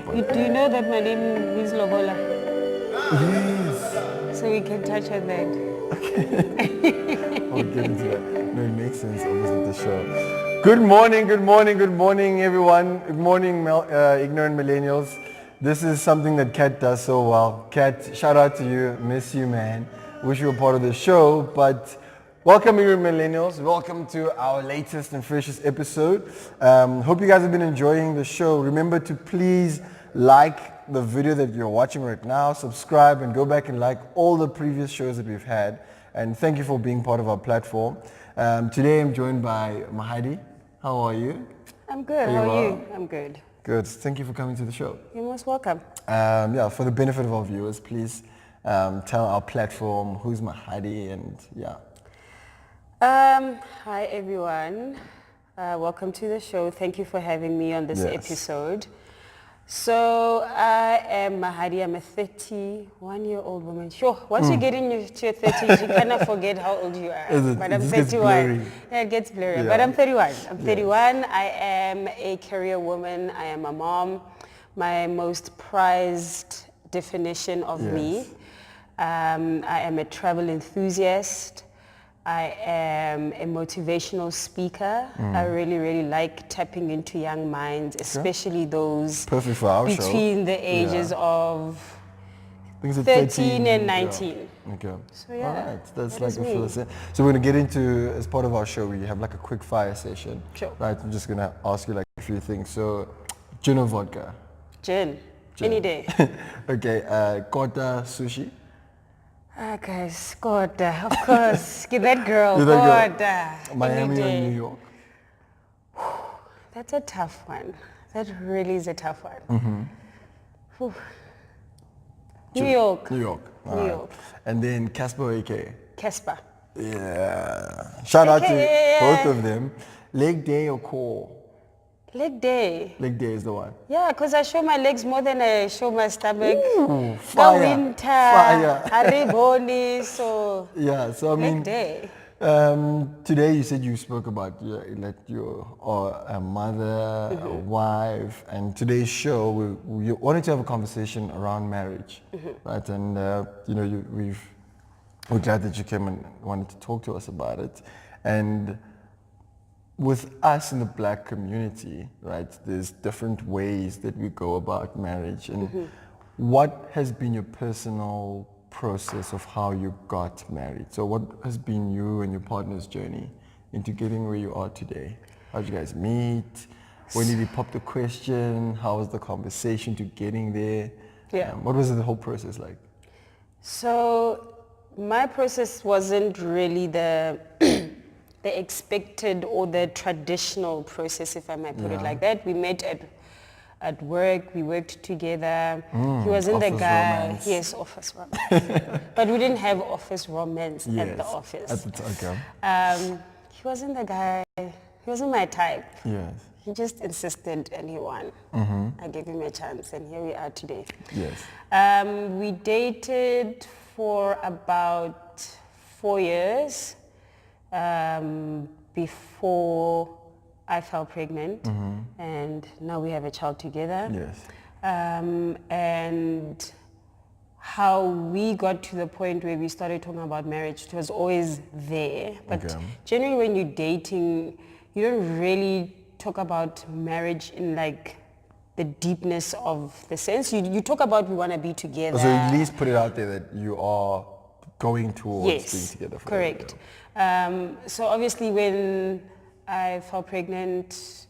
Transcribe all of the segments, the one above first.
Do you know that my name is Lobola? Yes. So we can touch on that. I'll get into that. No, it makes sense, obviously, the show. Good morning, good morning, good morning, everyone. Good morning, ignorant millennials. This is something that Kat does so well. Kat, shout out to you. Miss you, man. Wish you were part of the show. But welcome, ignorant millennials. Welcome to our latest and freshest episode. Hope you guys have been enjoying the show. Remember to please like the video that you're watching right now, subscribe, and go back and like all the previous shows that we've had. And thank you for being part of our platform. Today I'm joined by Mahali. How are you? I'm good. How are you? I'm good. Good. Thank you for coming to the show. You're most welcome. Yeah, for the benefit of our viewers, please tell our platform who's Mahali and yeah. Hi everyone. Welcome to the show. Thank you for having me on this episode. So I am Mahali. I'm a 31-year-old woman. Sure, once you get into your 30s, you kind of forget how old you are. But I'm 31. Yeah, it gets blurry. Yeah. But I'm 31. I'm 31. I am a career woman. I am a mom. My most prized definition of me. I am a travel enthusiast. I am a motivational speaker. I really, really like tapping into young minds, especially those perfect for our between the ages of 13 and 19. Yeah. Okay. So yeah, all right. That's like a philosophy. So we're going to get into, as part of our show, we have like a quick fire session. Sure. Right. I'm just going to ask you like a few things. So, gin or vodka? Gin. Any day. Okay. Kota sushi? Guys, God, of course. Get that girl. Miami or New York? That's a tough one. That really is a tough one. New York. New York. New York. And then Casper or AK? Casper. Yeah. Shout out to both of them. Leg day or core? Leg day. Leg day is the one. Yeah, because I show my legs more than I show my stomach. Ooh, fire. The winter. Fire. Hariboni, so. Yeah, so I mean. Leg day. Today you said you spoke about your a mother, a wife, and today's show we wanted to have a conversation around marriage, right? And we're glad that you came and wanted to talk to us about it. And with us in the black community, right, there's different ways that we go about marriage. And what has been your personal process of how you got married? So what has been you and your partner's journey into getting where you are today? How did you guys meet? When did you pop the question? How was the conversation to getting there? Yeah. What was the whole process like? So my process wasn't really the the expected or the traditional process, if I might put it like that. We met at work, we worked together. He wasn't the guy. Romance. Yes, office romance. But we didn't have office romance at the office. He wasn't the guy, he wasn't my type. Yes. He just insisted and he won. I gave him a chance and here we are today. Yes. We dated for about 4 years. Before I fell pregnant, and now we have a child together. Yes. And how we got to the point where we started talking about marriage, it was always there. But generally when you're dating, you don't really talk about marriage in like the deepness of the sense. You talk about we want to be together. So at least put it out there that you are going towards being together. Correct. So obviously when I fell pregnant,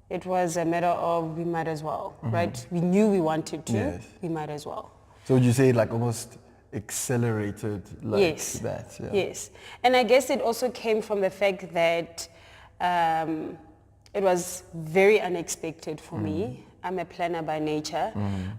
it was a matter of we might as well, right? We knew we wanted to, we might as well. So would you say like almost accelerated like that? Yeah. Yes. And I guess it also came from the fact that it was very unexpected for me. I'm a planner by nature.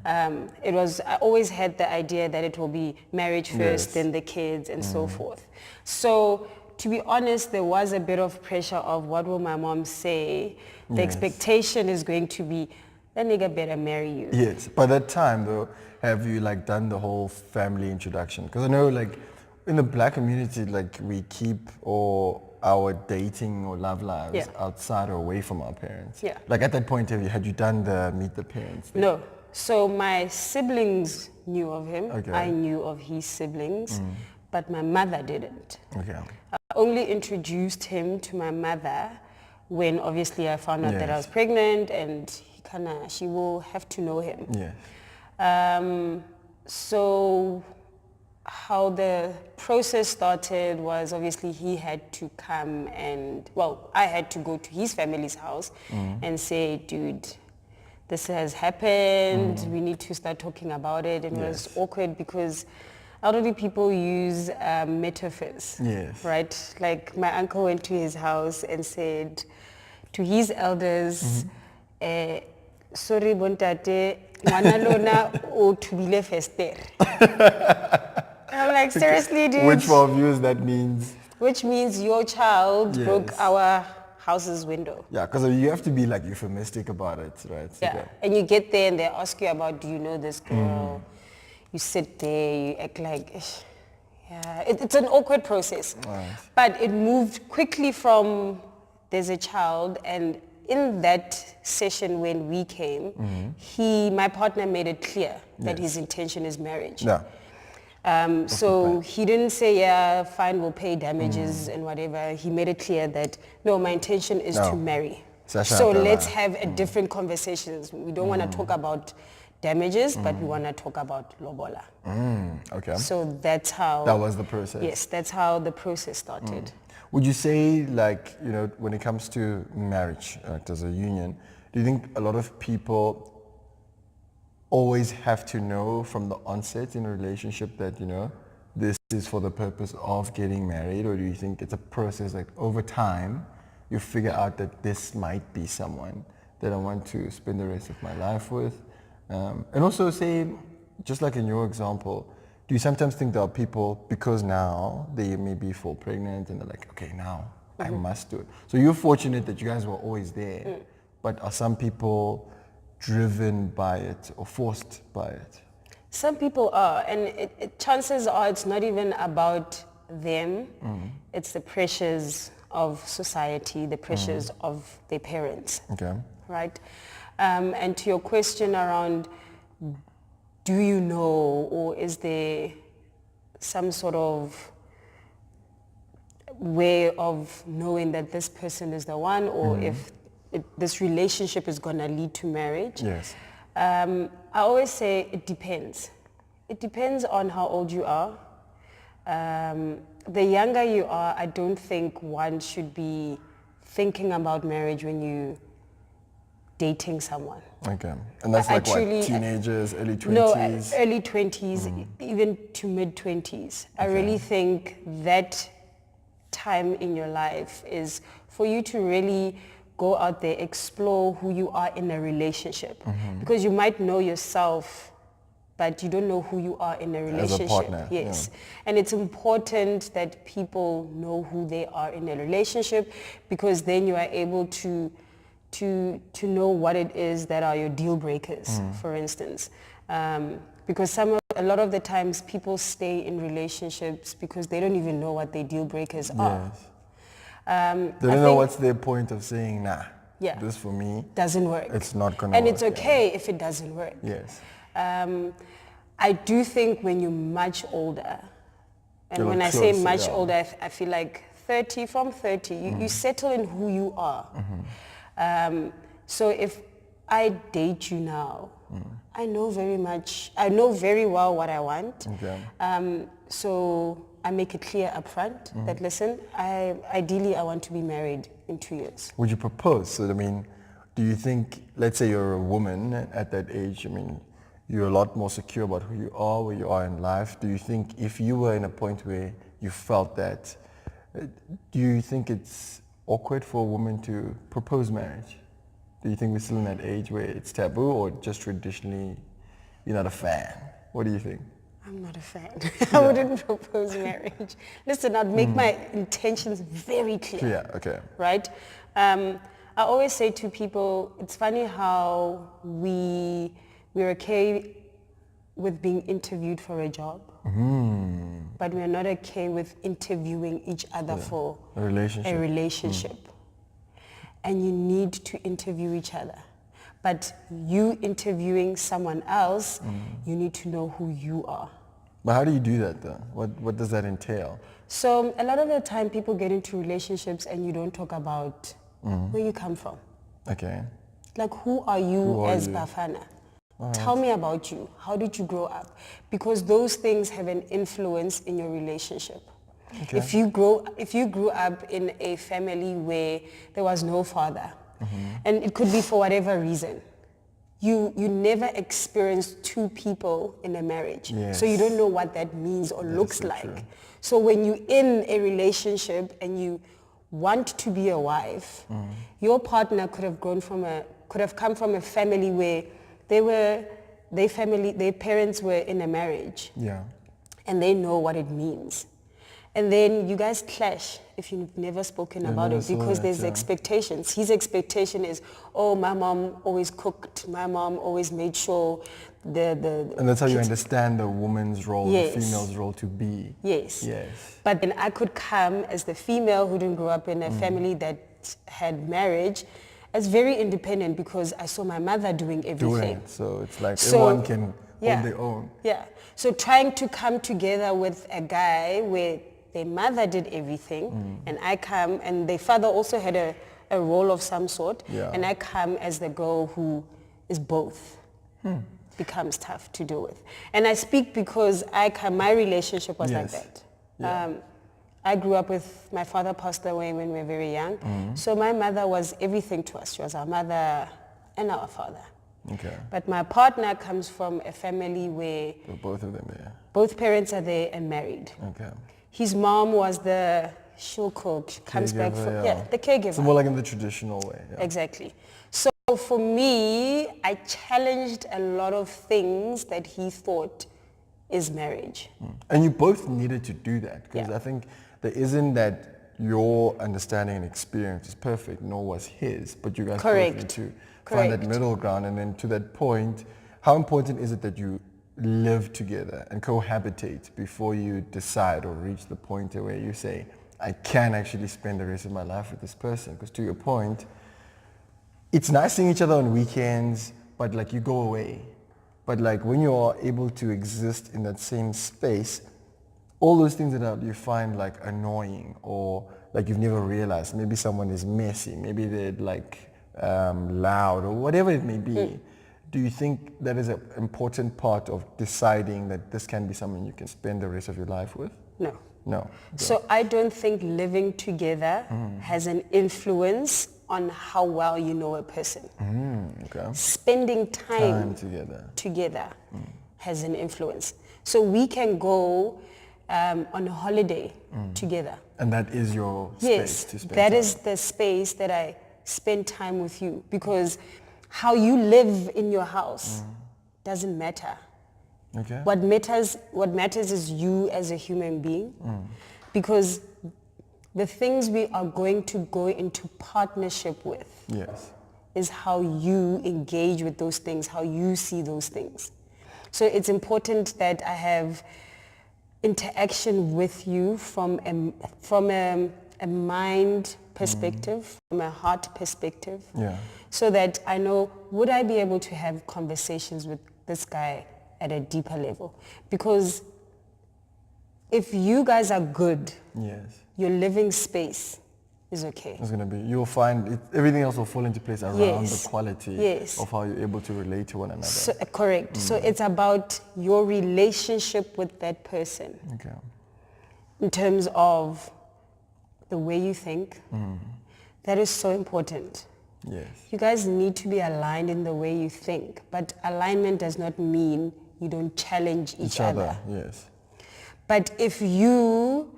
I always had the idea that it will be marriage first, then the kids and so forth. So to be honest, there was a bit of pressure of what will my mom say. The expectation is going to be, that nigga better marry you. Yes. By that time though, have you like done the whole family introduction? Because I know like in the black community, like we keep our dating or love lives outside or away from our parents. Yeah. Like at that point, had you done the meet the parents thing? No. So my siblings knew of him. Okay. I knew of his siblings, but my mother didn't. Okay. I only introduced him to my mother when obviously I found out that I was pregnant, and she will have to know him. Yes. So how the process started was obviously he had to come and, well, I had to go to his family's house and say, dude, this has happened, we need to start talking about it. And it was awkward because elderly people use metaphors, right? Like my uncle went to his house and said to his elders, sorry bontate, ngwana lona o thubile fester. I'm like, seriously, dude? Which for viewers that means? Which means your child broke our house's window. Yeah, because you have to be like euphemistic about it, right? Yeah, okay. And you get there and they ask you about, do you know this girl? You sit there, you act like, yeah, it's an awkward process. Right. But it moved quickly from there's a child, and in that session when we came, my partner made it clear that his intention is marriage. Yeah. So he didn't say, yeah, fine, we'll pay damages and whatever. He made it clear that, no, my intention is to marry. So let's have a different conversations. We don't want to talk about damages, but we want to talk about Lobola. Okay. So that's how... That was the process. Yes, that's how the process started. Would you say, like, you know, when it comes to marriage, as a union, do you think a lot of people always have to know from the onset in a relationship that, you know, this is for the purpose of getting married? Or do you think it's a process like over time you figure out that this might be someone that I want to spend the rest of my life with? And also say, just like in your example, do you sometimes think there are people, because now they maybe fall pregnant and they're like, okay, now I must do it. So you're fortunate that you guys were always there, but are some people driven by it or forced by it? Some people are, and chances are it's not even about them. It's the pressures of society, the pressures of their parents. Okay. Right? And to your question around, do you know, or is there some sort of way of knowing that this person is the one, or if this relationship is going to lead to marriage? Yes. I always say it depends. It depends on how old you are. The younger you are, I don't think one should be thinking about marriage when you dating someone. Okay. And that's like what, teenagers, early 20s? No, early 20s, even to mid 20s. I really think that time in your life is for you to really go out there, explore who you are in a relationship. Because you might know yourself, but you don't know who you are in a relationship. As a partner. Yes. And it's important that people know who they are in a relationship, because then you are able to know what it is that are your deal breakers, for instance. Because a lot of the times people stay in relationships because they don't even know what their deal breakers are. They don't know what's their point of saying, nah, this for me doesn't work. It's not going to work. And it's okay if it doesn't work. Yes. I do think when you're much older, and when I say much older, I feel like 30, from 30, you settle in who you are. So if I date you now, I know very well what I want. Okay. So I make it clear up front that, listen, ideally I want to be married in 2 years. Would you propose? So, I mean, do you think, let's say you're a woman at that age, I mean, you're a lot more secure about who you are, where you are in life. Do you think if you were in a point where you felt that, do you think it's awkward for a woman to propose marriage? Do you think we're still in that age where it's taboo, or just traditionally you're not a fan? What do you think? I'm not a fan. I wouldn't propose marriage. Listen, I'd make my intentions very clear. Yeah, okay. Right? I always say to people, it's funny how we're okay with being interviewed for a job, but we're not okay with interviewing each other for a relationship. And you need to interview each other. But you interviewing someone else, you need to know who you are. But how do you do that though? What does that entail? So a lot of the time people get into relationships and you don't talk about where you come from. Okay. Like, who are you as Bafarna? Right. Tell me about you. How did you grow up? Because those things have an influence in your relationship. Okay. If you grew up in a family where there was no father, and it could be for whatever reason, you never experienced two people in a marriage. Yes. So you don't know what that means or looks like. True. So when you're in a relationship and you want to be a wife, your partner could have come from a family where their parents were in a marriage. Yeah. And they know what it means. And then you guys clash if you've never spoken about it, because there's expectations. His expectation is, oh, my mom always cooked, my mom always made sure and that's how you understand the woman's role, yes. the female's role to be. Yes. Yes. But then I could come as the female who didn't grow up in a family that had marriage, as very independent, because I saw my mother doing everything. So it's like everyone can hold their own. Yeah. So trying to come together with a guy where their mother did everything, and I come, and their father also had a role of some sort, and I come as the girl who is both. Becomes tough to deal with. And I speak because my relationship was like that. Yeah. I grew up with, my father passed away when we were very young. So my mother was everything to us. She was our mother and our father. Okay. But my partner comes from a family where both of them there. Both parents are there and married. Okay. His mom was she'll cook, she comes back from, the caregiver. So more like in the traditional way. Yeah. Exactly. So for me, I challenged a lot of things that he thought is marriage. And you both needed to do that, because I think there isn't that your understanding and experience is perfect, nor was his, but you guys both need to find that middle ground. And then to that point, how important is it that you live together and cohabitate before you decide or reach the point where you say, I can actually spend the rest of my life with this person? Because to your point, it's nice seeing each other on weekends, but like you go away. But like when you are able to exist in that same space, all those things that you find like annoying or like you've never realized, maybe someone is messy, maybe they're like loud or whatever it may be. Do you think that is an important part of deciding that this can be someone you can spend the rest of your life with? No. No. Okay. So I don't think living together has an influence on how well you know a person. Okay. Spending time together has an influence. So we can go on a holiday together. And that is your space to spend that time. is the space that I spend time with you, because how you live in your house doesn't matter. Okay. What matters is you as a human being, because the things we are going to go into partnership with is how you engage with those things, how you see those things. So it's important that I have interaction with you from a mind perspective, from a heart perspective, so that I know, would I be able to have conversations with this guy at a deeper level? Because if you guys are good, your living space is okay. It's going to be, you'll find everything else will fall into place around the quality of how you're able to relate to one another. So, correct. So it's about your relationship with that person. Okay. In terms of the way you think, that is so important. Yes. You guys need to be aligned in the way you think, but alignment does not mean you don't challenge each other. Yes. But if you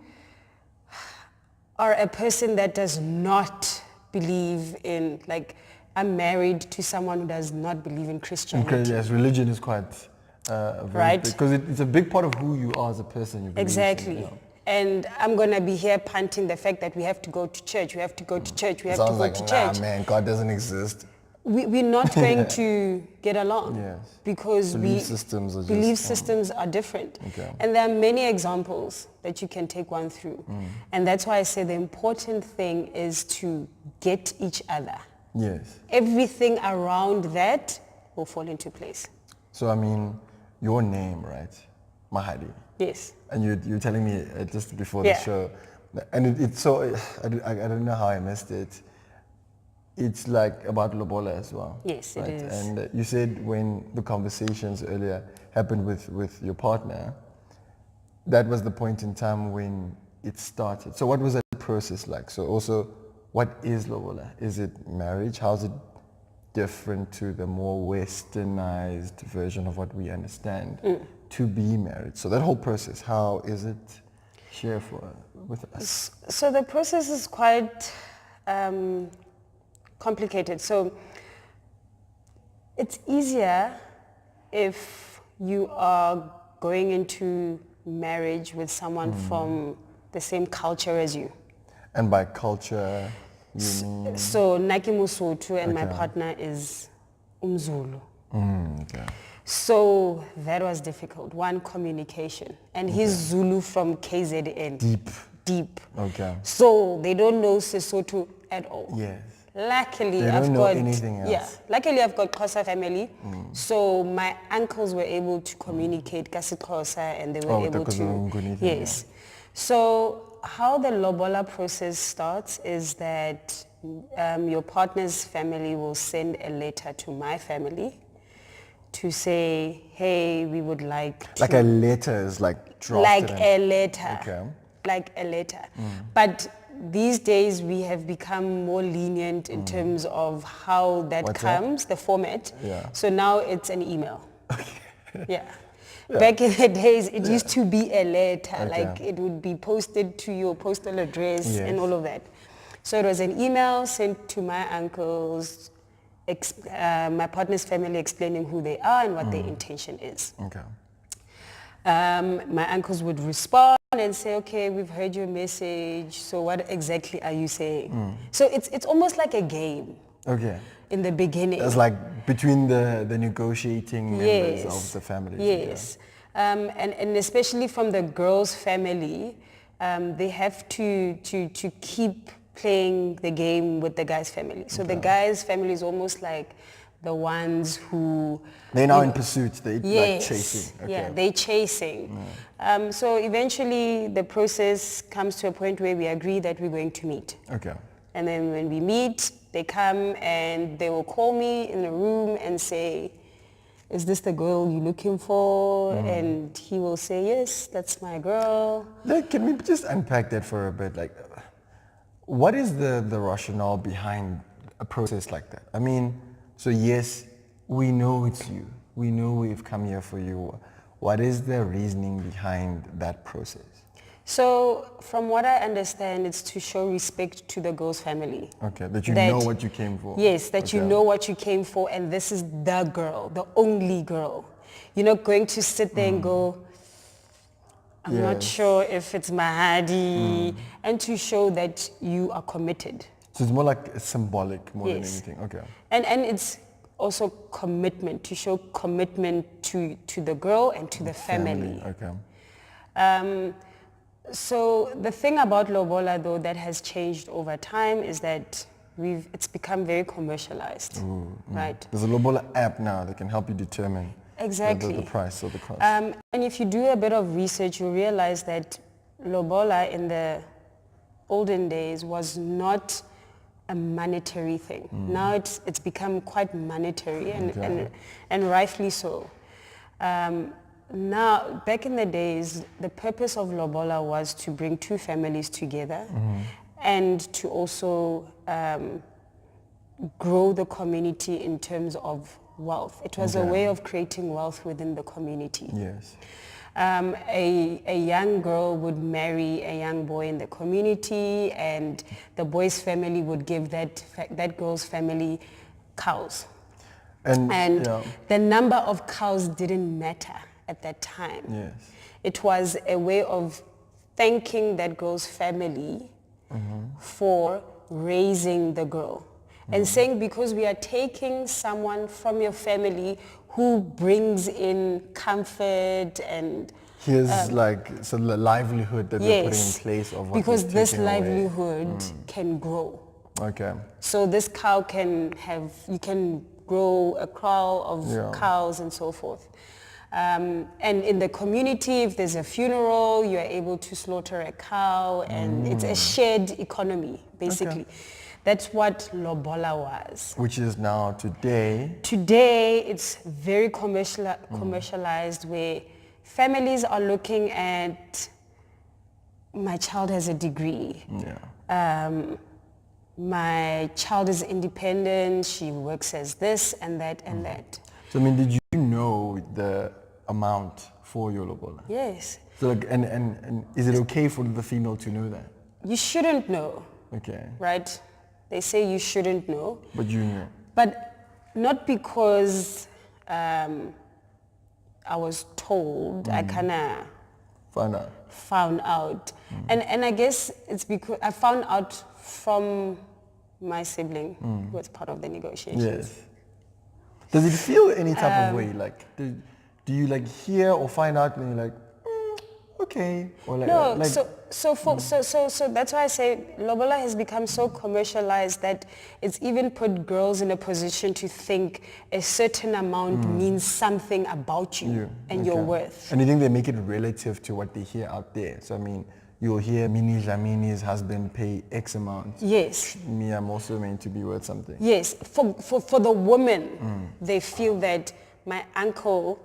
are a person that does not believe in, like, I'm married to someone who does not believe in Christianity. Okay, yes, religion is quite right? Because it's a big part of who you are as a person. You exactly. In, And I'm going to be here punting the fact that we have to go to church, we have to go to church, we have to go to church. Nah, man, God doesn't exist. We're not going to get along because belief systems are different. Okay. And there are many examples that you can take one through. And that's why I say the important thing is to get each other. Yes. everything around that will fall into place. So I mean, your name, right? Mahali. Yes. And you're telling me just before the show, and it's so, I don't know how I missed it. It's like about Lobola as well. Yes, right? it is. And you said when the conversations earlier happened with your partner, that was the point in time when it started. So what was that process like? So also, what is Lobola? Is it marriage? How's it different to the more westernized version of what we understand to be married? So that whole process, how is it? Share with us. So the process is quite complicated. So it's easier if you are going into marriage with someone from the same culture as you. And by culture, you mean? So Naki Musotho and my partner is Umzulu. Okay. So that was difficult. One, communication. And he's Zulu from KZN. Deep. Okay. So they don't know Sesotho at all. Yes. Luckily, They don't know anything else. Yeah. Luckily, I've got Xhosa family. So my uncles were able to communicate Xhosa, and they were able to. Yes. So how the Lobola process starts is that your partner's family will send a letter to my family to say, hey, we would like to... Like a letter is like drafted. Like a letter. Okay. Like a letter. But these days we have become more lenient in terms of how that comes, the format. Yeah. So now it's an email. Yeah. Back in the days, it used to be a letter, like it would be posted to your postal address and all of that. So it was an email sent to my uncles, my partner's family explaining who they are and what their intention is. Okay. My uncles would respond and say, okay, we've heard your message, so what exactly are you saying? So it's almost like a game. Okay. In the beginning. It's like between the negotiating members of the family. Yes. And especially from the girl's family, they have to keep playing the game with the guy's family. So the guy's family is almost like the ones who... They're now in pursuit. They're like chasing. Okay. Yeah, they're chasing. So eventually the process comes to a point where we agree that we're going to meet. Okay. And then when we meet, they come and they will call me in a room and say, is this the girl you're looking for? And he will say, yes, that's my girl. Like, can we just unpack that for a bit? Like, what is the rationale behind a process like that? I mean, so yes, we know it's you. We know we've come here for you. What is the reasoning behind that process? So from what I understand, it's to show respect to the girl's family. Okay, that you know what you came for. Yes, that you know what you came for, and this is the girl, the only girl. You're not going to sit there and go, I'm not sure if it's Mahadi, and to show that you are committed. So it's more like symbolic more than anything. Okay. And it's also commitment, to show commitment to the girl and to the family. Okay. So the thing about Lobola, though, that has changed over time is that it's become very commercialized, right? There's a Lobola app now that can help you determine the price or the cost. And if you do a bit of research, you realize that Lobola in the olden days was not a monetary thing. Now it's become quite monetary, and rightfully so. Now, back in the days, the purpose of Lobola was to bring two families together and to also grow the community in terms of wealth. It was a way of creating wealth within the community. Yes. A young girl would marry a young boy in the community, and the boy's family would give that girl's family cows. And the number of cows didn't matter at that time. Yes. It was a way of thanking that girl's family for raising the girl. And saying, because we are taking someone from your family who brings in comfort and... Here's like the livelihood that we're putting in place of what because this livelihood can grow. Okay. So this cow you can grow a kraal of cows and so forth. And in the community, if there's a funeral, you're able to slaughter a cow, and it's a shared economy, basically. Okay. That's what Lobola was. Which is now today? Today, it's very commercialized, where families are looking at, my child has a degree. My child is independent, she works as this and that and that. So I mean, did you know the amount for your Lobola? Yes. So like, and is it okay for the female to know that? You shouldn't know. Okay. Right? They say you shouldn't know. But you know. But not because I was told, I kind of found out. And I guess it's because I found out from my sibling who was part of the negotiations. Yes. Does it feel any type of way? Like, do you like hear or find out when you're like, okay? Or like, no, so that's why I say Lobola has become so commercialized that it's even put girls in a position to think a certain amount means something about you and your worth. And you think they make it relative to what they hear out there? So I mean, you'll hear Mini Jamini's husband pay X amount. Yes. Me, I'm also meant to be worth something. Yes. For the woman, they feel that my uncle,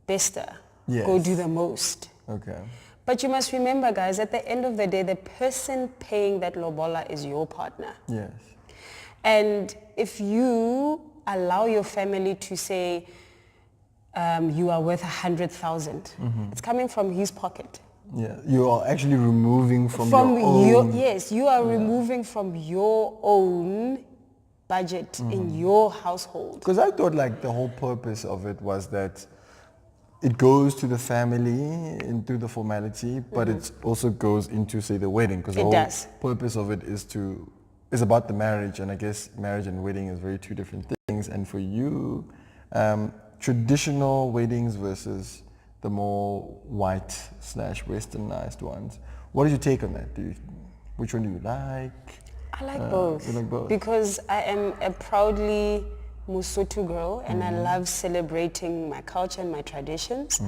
Bester, go do the most. Okay. But you must remember, guys, at the end of the day, the person paying that Lobola is your partner. Yes. And if you allow your family to say you are worth 100,000, it's coming from his pocket. Yeah, you are actually removing from your own. Yes, you are removing from your own budget in your household. Because I thought like the whole purpose of it was that it goes to the family into the formality, but it also goes into, say, the wedding. Because the whole purpose of it is about the marriage, and I guess marriage and wedding is very two different things. And for you, traditional weddings versus the more white/westernized ones. What is your take on that? Which one do you like? I like both. You like both? Because I am a proudly Mosotho girl, and I love celebrating my culture and my traditions.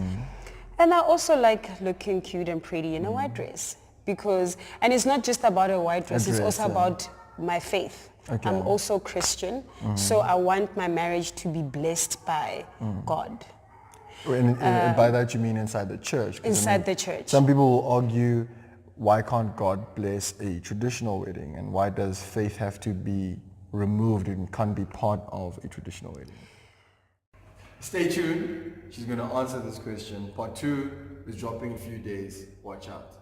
And I also like looking cute and pretty in a white dress. And it's not just about a white dress, it's also about my faith. Okay. I'm also Christian, so I want my marriage to be blessed by God. And by that you mean inside the church? Inside the church. Some people will argue, why can't God bless a traditional wedding? And why does faith have to be removed and can't be part of a traditional wedding? Stay tuned. She's going to answer this question. Part 2 is dropping in a few days. Watch out.